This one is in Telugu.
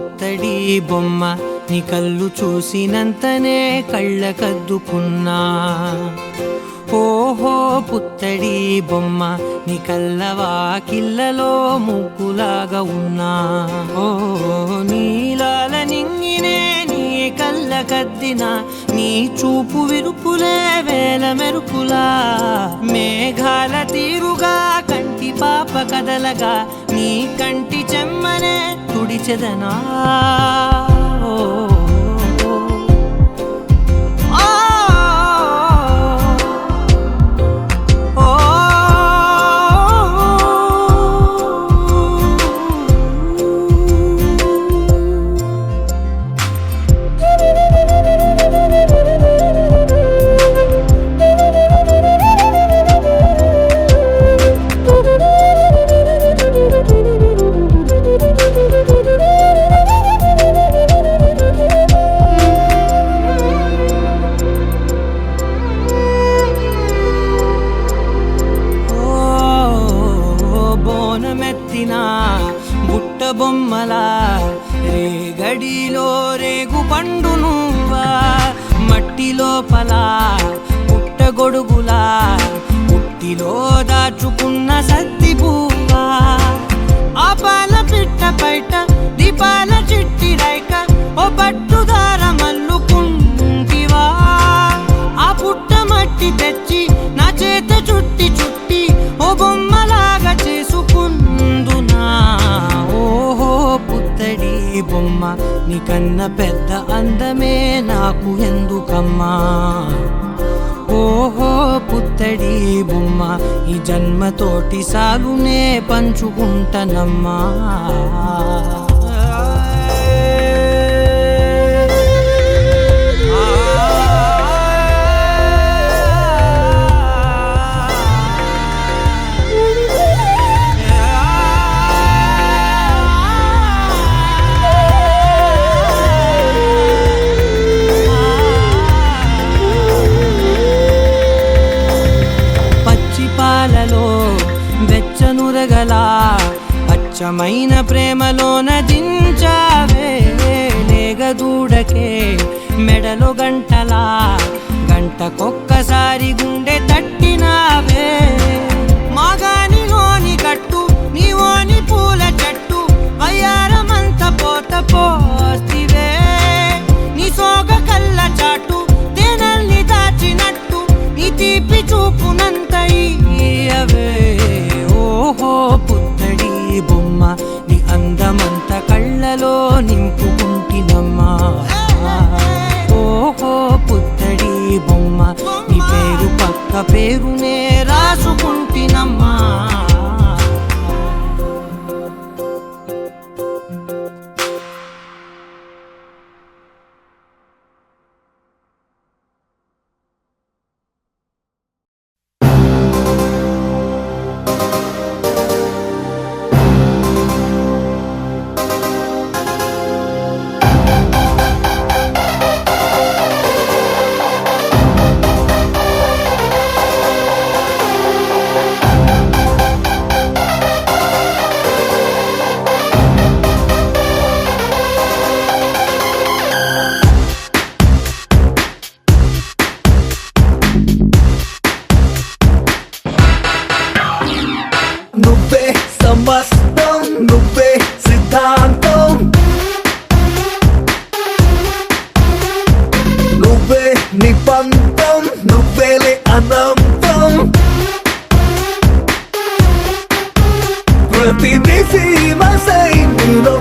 పుత్తడి బొమ్మ నీ కళ్ళు చూసినంతనే కళ్ళకద్దుకున్నా. ఓహో పుత్తడి బొమ్మ నీ కళ్ళవాకిళ్ళలో ముగ్గులాగా ఉన్నా. ఓ నీలాల నింగినే నీ కళ్ళకద్దిన నీ చూపు విరుపులే వేల మెరుపులా. మేఘాల తీరుగా కంటి పాప కదలగా నీ కంటి చెమ్మనే తుడిచెదనా. బుట్ట బొమ్మలా రేగడిలో రేగు పండు నువ్వా. మట్టి లోపల పుట్ట గొడుగులా పుట్టిలో దాచుకున్న సత్తి పువ్వా. ఆ పాల పిట్ట బయట దీపాల చిట్టి రైక ఓ పట్టుదార మల్లుకుంటివా. ఆ పుట్ట మట్టి తెచ్చి నా చేత చుట్టి చుట్టి ఓ బొమ్మలాగా చేసుకుందునా. ఓహో పుత్తడి బొమ్మ నీకన్నా పెద్ద అందమే నాకు ఎందుకమ్మా. ఓహో పుత్తడి బొమ్మ ఈ జన్మతోటి సాలునే పంచుకుంటనమ్మా. పాలలో వెచ్చనురగలా అచ్చమైన ప్రేమలోన దించావే. లేగదూడకే మెడలో గంటలా గంటకొక్కసారి గుండె తట్టినావే. మాగానిలోని కట్టు నీవోని పూల చెట్టు వయ్యారమంత పోత పోస్తివే. నీ సోగ కళ్ళ చాటు తేనల్ని దాచినట్టు నీ తీపి చూపునంత ఇయ్యవే. ఓహో పుత్తడి బొమ్మ నీ అందమంత కళ్ళలో నింపుకుంటినమ్మా. ఓహో పుత్తడి బొమ్మ నీ పేరు పక్క పేరునే రాసుకుంటినమ్మా. నువ్వే సమస్తం నువ్వే సిద్ధాంతం నువ్వే నిబంధం నువ్వేలే అనంతం. ప్రతి నిశీమసై నీలో